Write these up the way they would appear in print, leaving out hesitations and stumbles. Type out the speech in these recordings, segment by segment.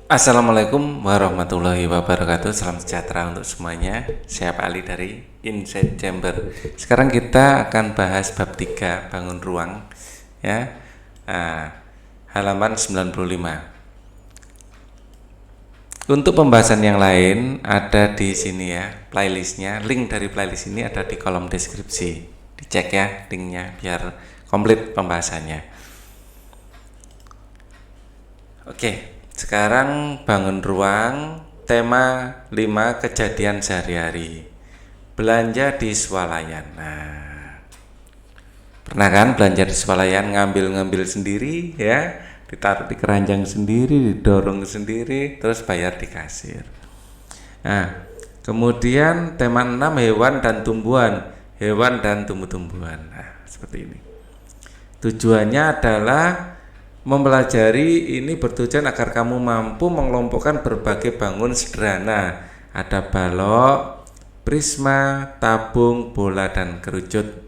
Assalamualaikum warahmatullahi wabarakatuh. Salam sejahtera untuk semuanya. Saya Pak Ali dari Inside Chamber. Sekarang kita akan bahas bab 3 bangun ruang ya. Halaman 95. Untuk pembahasan yang lain ada di sini ya, playlistnya. Link dari playlist ini ada di kolom deskripsi. Dicek ya linknya biar komplit pembahasannya. Oke. Sekarang bangun ruang, tema 5 kejadian sehari-hari. Belanja di swalayan. Nah, pernah kan belanja di swalayan ngambil-ngambil sendiri ya, ditaruh di keranjang sendiri, didorong sendiri, terus bayar di kasir. Nah, kemudian tema 6 hewan dan tumbuhan, hewan dan tumbuh-tumbuhan. Nah, seperti ini. Tujuannya adalah mempelajari ini bertujuan agar kamu mampu mengelompokkan berbagai bangun sederhana. Ada balok, prisma, tabung, bola, dan kerucut.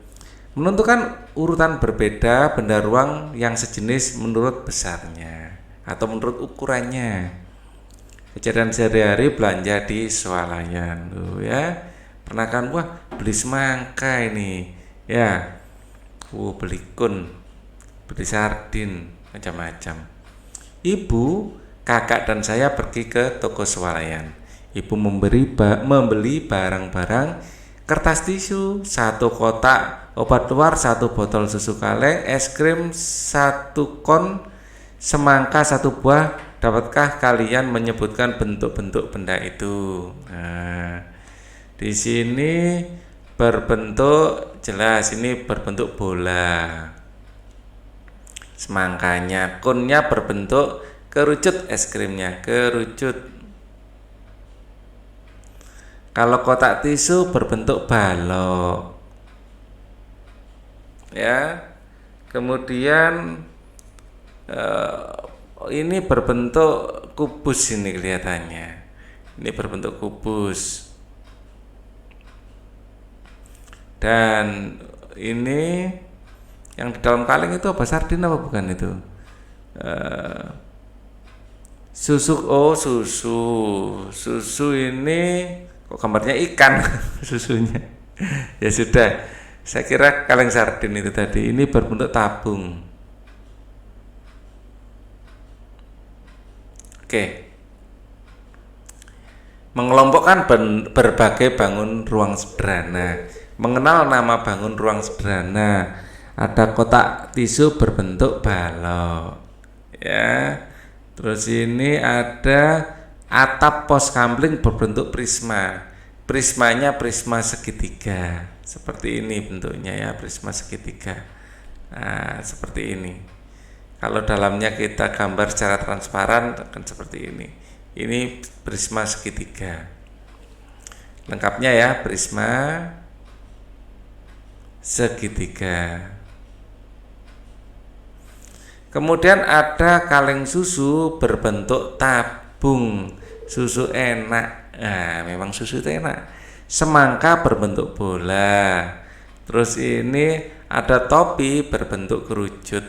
Menentukan urutan berbeda benda ruang yang sejenis menurut besarnya atau menurut ukurannya. Kejadian sehari-hari belanja di swalayan tuh ya. Pernah kan beli semangka ini ya. Beli kun, beli sardin, macam-macam. Ibu, kakak dan saya pergi ke toko swalayan. Ibu membeli barang-barang kertas tisu, 1 kotak obat luar, 1 botol susu kaleng, es krim 1 kon, semangka 1 buah. Dapatkah kalian menyebutkan bentuk-bentuk benda itu? Nah, di sini berbentuk jelas, ini berbentuk bola. Semangkanya, kunnya berbentuk kerucut, es krimnya kerucut. Kalau kotak tisu berbentuk balok ya. Kemudian ini berbentuk kubus, ini kelihatannya ini berbentuk kubus. Dan ini yang di dalam kaleng itu apa, sardin apa bukan itu? Susu, susu ini kok gambarnya ikan susunya. Ya sudah, saya kira kaleng sardin itu tadi. Ini berbentuk tabung. Oke. Mengelompokkan berbagai bangun ruang sederhana. Mengenal nama bangun ruang sederhana. Ada kotak tisu berbentuk balok ya. Terus ini ada atap pos kamling berbentuk prisma. Prismanya prisma segitiga. Seperti ini bentuknya ya, prisma segitiga. Nah, seperti ini. Kalau dalamnya kita gambar secara transparan akan seperti ini. Ini prisma segitiga. Lengkapnya ya, prisma segitiga. Kemudian ada kaleng susu berbentuk tabung. Susu enak. Nah, memang susu itu enak. Semangka berbentuk bola. Terus ini ada topi berbentuk kerucut.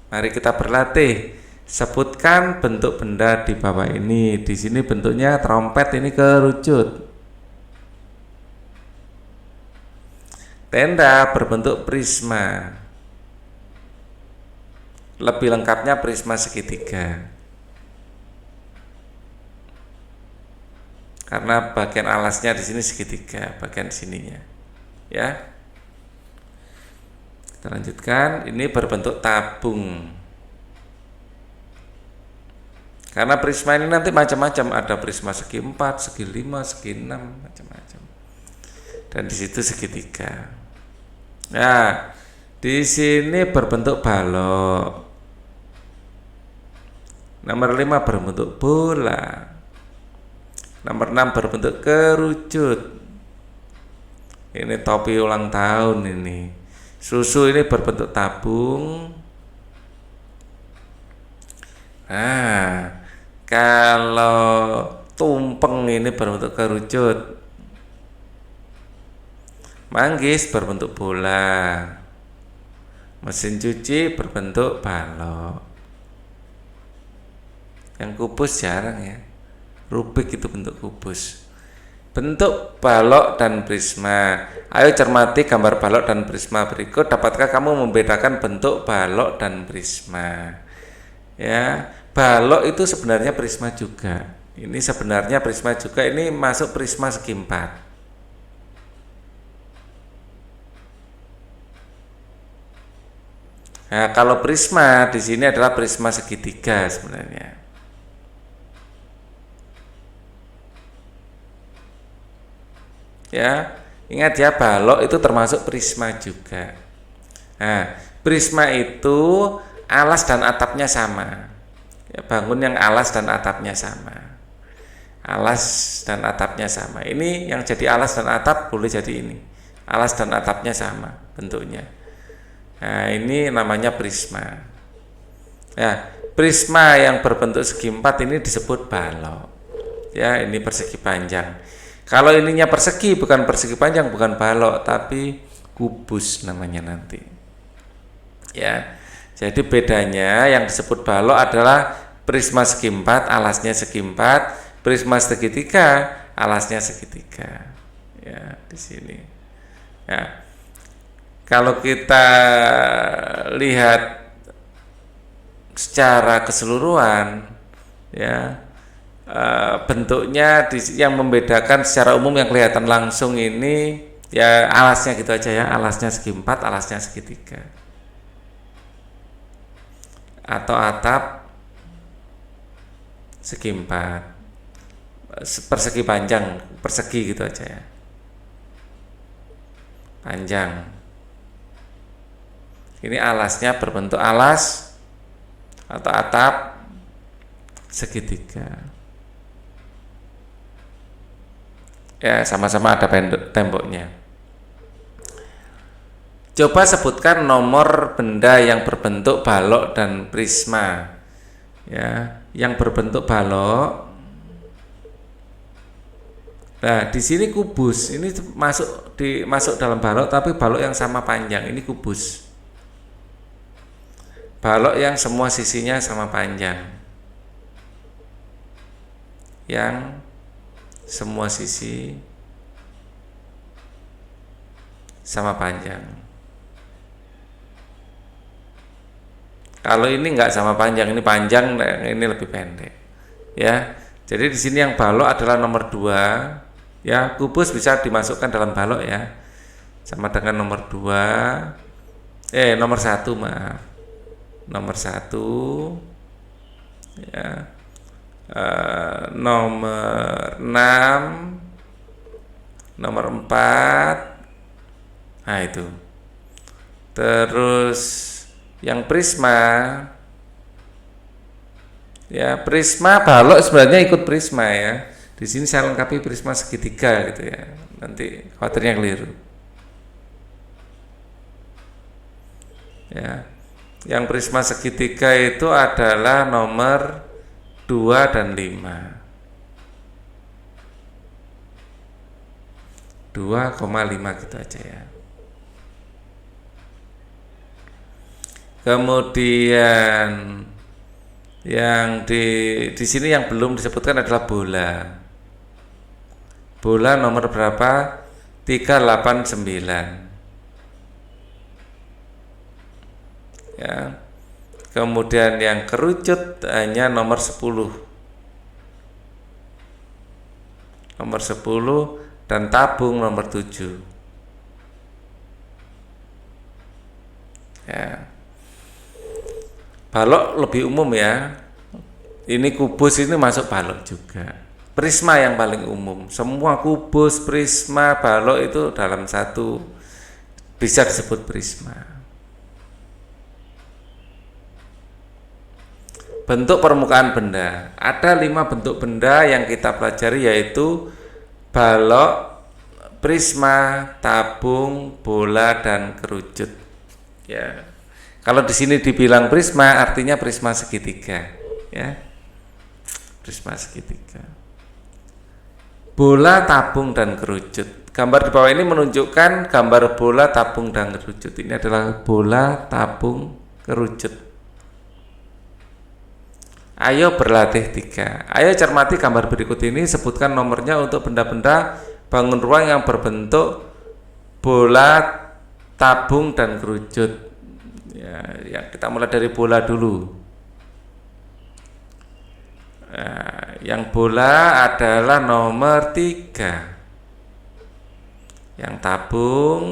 Mari kita berlatih. Sebutkan bentuk benda di bawah ini. Di sini bentuknya trompet, ini kerucut. Tenda berbentuk prisma. Lebih lengkapnya prisma segitiga. Karena bagian alasnya di sini segitiga, bagian sininya. Ya. Kita lanjutkan, ini berbentuk tabung. Karena prisma ini nanti macam-macam, ada prisma segi 4, segi 5, segi 6, macam-macam. Dan di situ segitiga. Nah, di sini berbentuk balok. Nomor 5 berbentuk bola. Nomor 6 berbentuk kerucut. Ini topi ulang tahun ini. Susu ini berbentuk tabung. Nah, kalau tumpeng ini berbentuk kerucut. Manggis berbentuk bola. Mesin cuci berbentuk balok. Yang kubus jarang ya. Rubik itu bentuk kubus. Bentuk balok dan prisma. Ayo cermati gambar balok dan prisma berikut. Dapatkah kamu membedakan bentuk balok dan prisma? Ya, balok itu sebenarnya prisma juga. Ini sebenarnya prisma juga. Ini masuk prisma segi empat. Nah, kalau prisma di sini adalah prisma segitiga sebenarnya. Ya, ingat ya, balok itu termasuk prisma juga. Nah, prisma itu alas dan atapnya sama. Ya, bangun yang alas dan atapnya sama. Alas dan atapnya sama. Ini yang jadi alas dan atap boleh jadi ini. Alas dan atapnya sama bentuknya. Nah, ini namanya prisma. Ya, prisma yang berbentuk segi empat ini disebut balok. Ya, ini persegi panjang. Kalau ininya persegi, bukan persegi panjang, bukan balok, tapi kubus namanya nanti. Ya, jadi bedanya yang disebut balok adalah prisma segi empat, alasnya segi empat, prisma segitiga, alasnya segitiga. Ya, di sini. Ya. Kalau kita lihat secara keseluruhan, ya, bentuknya yang membedakan secara umum yang kelihatan langsung ini ya alasnya gitu aja ya, alasnya segi empat, alasnya segitiga, atau atap segi empat, persegi panjang, persegi gitu aja ya, panjang. Ini alasnya berbentuk alas atau atap segitiga. Ya, sama-sama ada temboknya. Coba sebutkan nomor benda yang berbentuk balok dan prisma. Ya, yang berbentuk balok. Nah, di sini kubus. Ini masuk dalam balok, tapi balok yang sama panjang. Ini kubus. Balok yang semua sisinya sama panjang. Yang semua sisi sama panjang. Kalau ini enggak sama panjang, ini panjang, ini lebih pendek. Ya. Jadi di sini yang balok adalah nomor 2. Ya, kubus bisa dimasukkan dalam balok ya. Sama dengan nomor 2. Nomor 1, maaf. Nomor 1 ya, nomor 6, nomor 4. Nah, itu. Terus yang prisma, ya, prisma balok sebenarnya ikut prisma ya. Di sini saya lengkapi prisma segitiga gitu ya. Nanti khawatirnya keliru. Ya. Yang prisma segitiga itu adalah nomor 2 dan 5. 2,5 gitu aja ya. Kemudian yang di sini yang belum disebutkan adalah bola. Bola nomor berapa? 389. Ya. Kemudian yang kerucut hanya nomor 10. Nomor 10 dan tabung nomor 7. Ya. Balok lebih umum ya. Ini kubus ini masuk balok juga. Prisma yang paling umum. Semua kubus, prisma, balok itu dalam satu bisa disebut prisma. Bentuk permukaan benda. Ada 5 bentuk benda yang kita pelajari, yaitu balok, prisma, tabung, bola, dan kerucut. Ya. Kalau di sini dibilang prisma, artinya prisma segitiga. Ya. Prisma segitiga. Bola, tabung, dan kerucut. Gambar di bawah ini menunjukkan gambar bola, tabung, dan kerucut. Ini adalah bola, tabung, kerucut. Ayo berlatih 3. Ayo cermati gambar berikut ini, sebutkan nomornya untuk benda-benda bangun ruang yang berbentuk bola, tabung, dan kerucut. Ya, kita mulai dari bola dulu. Yang bola adalah nomor 3. Yang tabung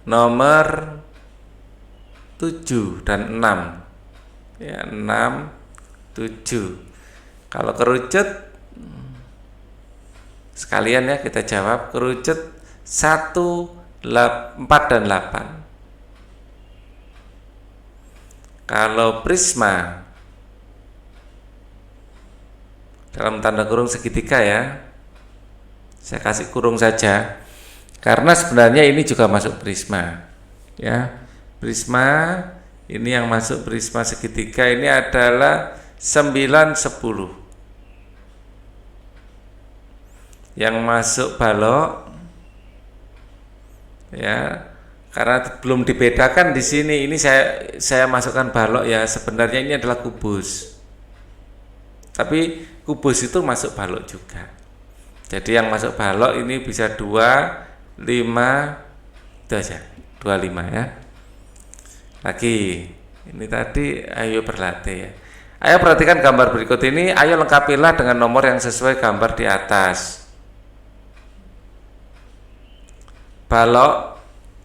nomor 7 dan 6. Ya, 6, 7. Kalau kerucut sekalian ya kita jawab, kerucut 1, 4 dan 8. Kalau prisma dalam tanda kurung segitiga ya, saya kasih kurung saja karena sebenarnya ini juga masuk prisma ya. Prisma ini yang masuk prisma segitiga ini adalah 9, 10. Yang masuk balok ya, karena belum dibedakan di sini, ini saya masukkan balok ya, sebenarnya ini adalah kubus. Tapi kubus itu masuk balok juga. Jadi yang masuk balok ini bisa 2, 5, itu aja, 25 ya. Lagi, ini tadi ayo berlatih ya. Ayo perhatikan gambar berikut ini, ayo lengkapilah dengan nomor yang sesuai gambar di atas. Balok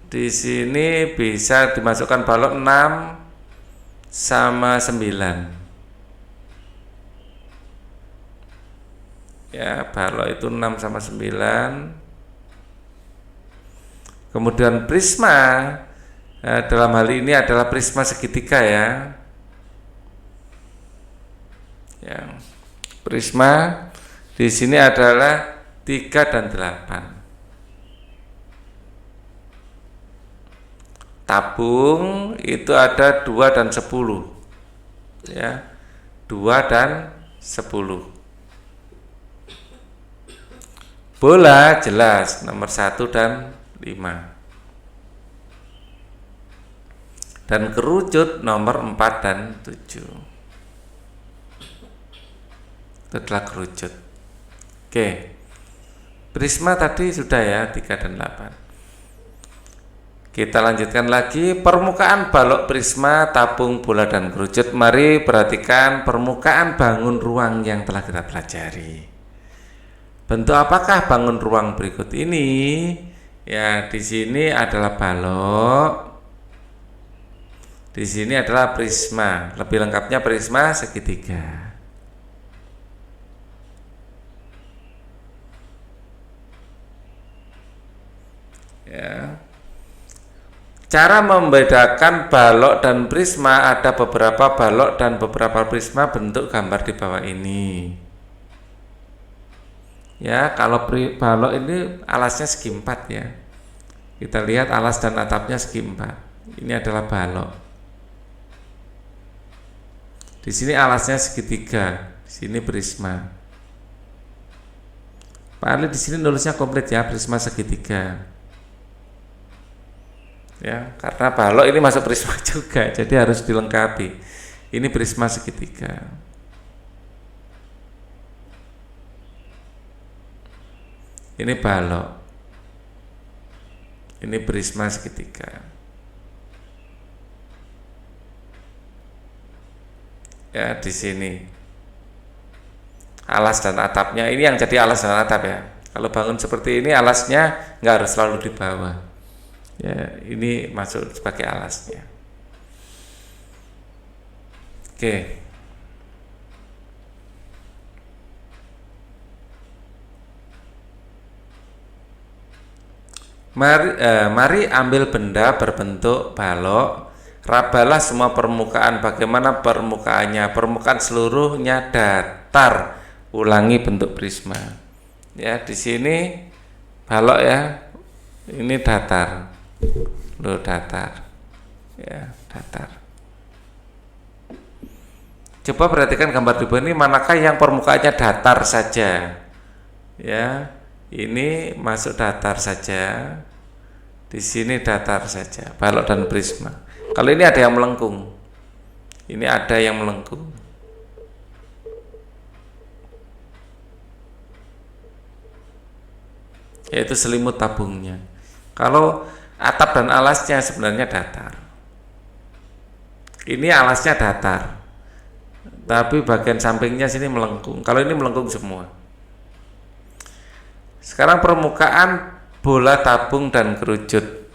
di sini bisa dimasukkan balok 6 sama 9. Ya, balok itu 6 sama 9. Kemudian prisma dalam hal ini adalah prisma segitiga ya. Yang prisma di sini adalah 3 dan 8. Tabung itu ada 2 dan 10. Ya. 2 dan 10. Bola jelas nomor 1 dan 5. Dan kerucut nomor 4 dan 7. Itu adalah kerucut. Oke. Prisma tadi sudah ya, 3 dan 8. Kita lanjutkan lagi permukaan balok, prisma, tabung, bola, dan kerucut. Mari perhatikan permukaan bangun ruang yang telah kita pelajari. Bentuk apakah bangun ruang berikut ini? Ya, di sini adalah balok. Di sini adalah prisma. Lebih lengkapnya prisma segitiga. Ya. Cara membedakan balok dan prisma, ada beberapa balok dan beberapa prisma bentuk gambar di bawah ini. Ya, kalau balok ini alasnya segi 4 ya. Kita lihat alas dan atapnya segi 4. Ini adalah balok. Di sini alasnya segitiga, di sini prisma. Pak Ali di sini nulisnya komplit ya, prisma segitiga. Ya, karena balok ini masuk prisma juga, jadi harus dilengkapi. Ini prisma segitiga. Ini balok. Ini prisma segitiga. Ya, di sini alas dan atapnya, ini yang jadi alas dan atap ya. Kalau bangun seperti ini alasnya nggak harus selalu di bawah. Ya, ini masuk sebagai alasnya. Oke. Mari ambil benda berbentuk balok, rabalah semua permukaan. Bagaimana permukaannya? Permukaan seluruhnya datar. Ulangi bentuk prisma. Ya, di sini balok ya. Ini datar. Loh, datar. Ya, datar. Coba perhatikan gambar di bawah ini, manakah yang permukaannya datar saja? Ya, ini masuk datar saja. Di sini datar saja, balok dan prisma. Kalau ini ada yang melengkung, Ini ada yang melengkung. Yaitu selimut tabungnya. Kalau atap dan alasnya sebenarnya datar. Ini alasnya datar, tapi bagian sampingnya sini melengkung. Kalau ini melengkung semua. Sekarang permukaan bola tabung dan kerucut.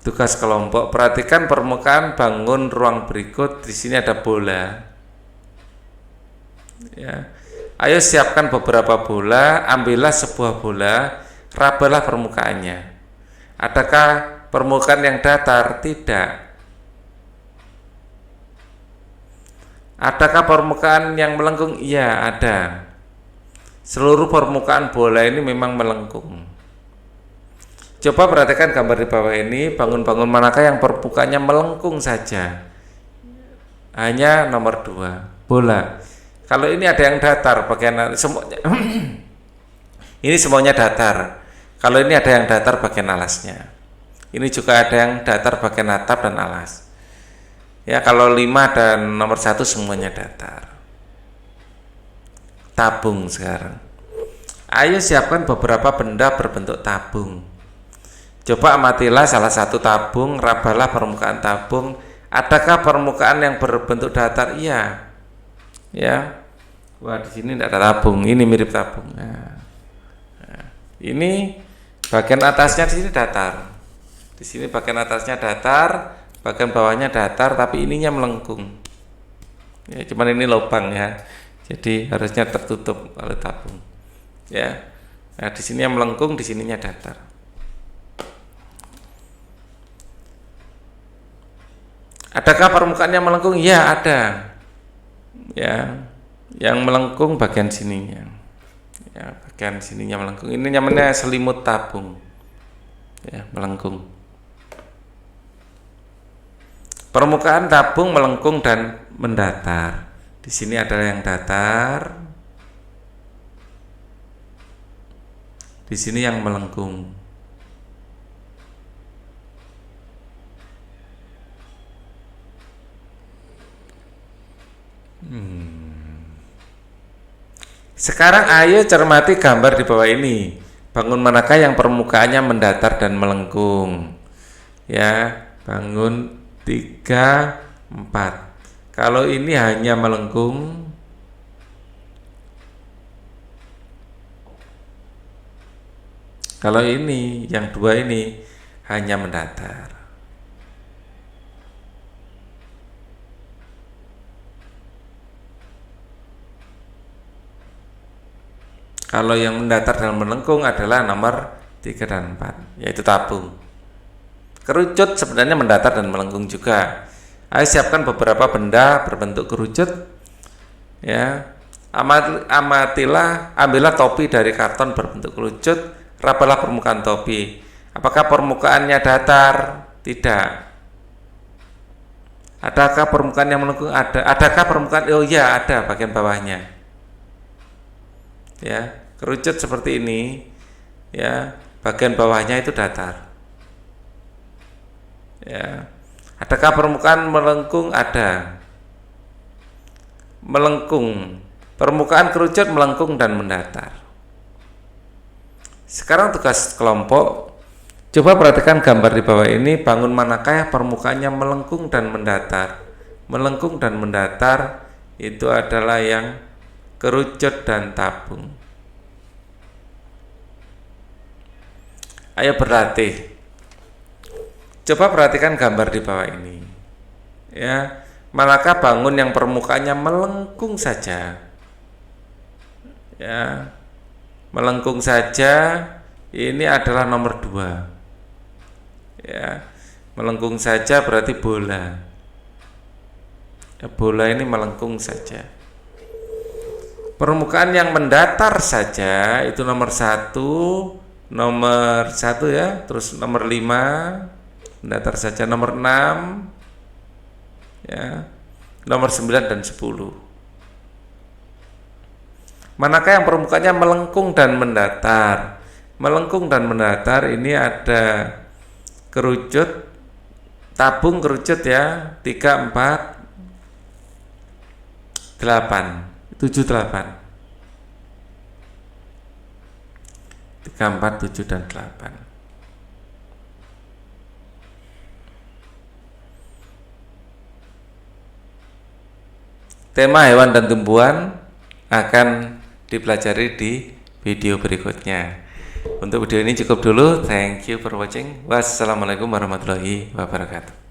Tugas kelompok, perhatikan permukaan bangun ruang berikut. Di sini ada bola. Ya. Ayo siapkan beberapa bola, ambillah sebuah bola, rabalah permukaannya. Adakah permukaan yang datar? Tidak. Adakah permukaan yang melengkung? Iya, ada. Seluruh permukaan bola ini memang melengkung. Coba perhatikan gambar di bawah ini, bangun-bangun manakah yang permukaannya melengkung saja? Hanya nomor 2, bola. Kalau ini ada yang datar, bagian semuanya. Ini semuanya datar. Kalau ini ada yang datar bagian alasnya. Ini juga ada yang datar bagian atap dan alas. Ya, kalau 5 dan nomor 1 semuanya datar. Tabung sekarang. Ayo siapkan beberapa benda berbentuk tabung. Coba amatilah salah satu tabung, rabalah permukaan tabung. Adakah permukaan yang berbentuk datar? Iya. Ya. Wah, di sini tidak ada tabung. Ini mirip tabung. Nah, ini bagian atasnya di sini datar. Di sini bagian atasnya datar, bagian bawahnya datar, tapi ininya melengkung. Ya, cuman ini lubang ya. Jadi harusnya tertutup oleh tabung. Ya. Nah, di sini yang melengkung, di sininya datar. Adakah permukaannya melengkung? Ya, ada. Ya, yang melengkung bagian sininya. Ya, bagian sininya melengkung. Ini namanya selimut tabung. Ya, melengkung. Permukaan tabung melengkung dan mendatar. Di sini ada yang datar. Di sini yang melengkung. Sekarang ayo cermati gambar di bawah ini. Bangun manakah yang permukaannya mendatar dan melengkung? Ya, bangun 3, 4. Kalau ini hanya melengkung, kalau ini yang 2 ini hanya mendatar. Kalau yang mendatar dan melengkung adalah nomor 3 dan 4, yaitu tabung. Kerucut sebenarnya mendatar dan melengkung juga. Ayo siapkan beberapa benda berbentuk kerucut. Ya, ambillah topi dari karton berbentuk kerucut, rabalah permukaan topi. Apakah permukaannya datar? Tidak. Adakah permukaan yang melengkung? Ada. Adakah permukaan? Oh ya, ada bagian bawahnya. Ya. Kerucut seperti ini, ya, bagian bawahnya itu datar. Ya. Adakah permukaan melengkung? Ada. Melengkung. Permukaan kerucut melengkung dan mendatar. Sekarang tugas kelompok. Coba perhatikan gambar di bawah ini, bangun manakah permukaannya melengkung dan mendatar. Melengkung dan mendatar itu adalah yang kerucut dan tabung. Ayo berlatih. Coba perhatikan gambar di bawah ini. Ya, manakah bangun yang permukaannya melengkung saja? Ya, melengkung saja. Ini adalah nomor 2. Ya, melengkung saja berarti bola. Ya, bola ini melengkung saja. Permukaan yang mendatar saja itu nomor 1. Nomor 1 ya, terus nomor 5 mendatar saja, nomor 6 ya, nomor 9 dan 10. Manakah yang permukaannya melengkung dan mendatar? Melengkung dan mendatar ini ada kerucut, tabung kerucut ya, 3, 4, 8, 78. 3, 4, 7, dan 8. Tema hewan dan tumbuhan akan dipelajari di video berikutnya. Untuk video ini cukup dulu. Thank you for watching. Wassalamualaikum warahmatullahi wabarakatuh.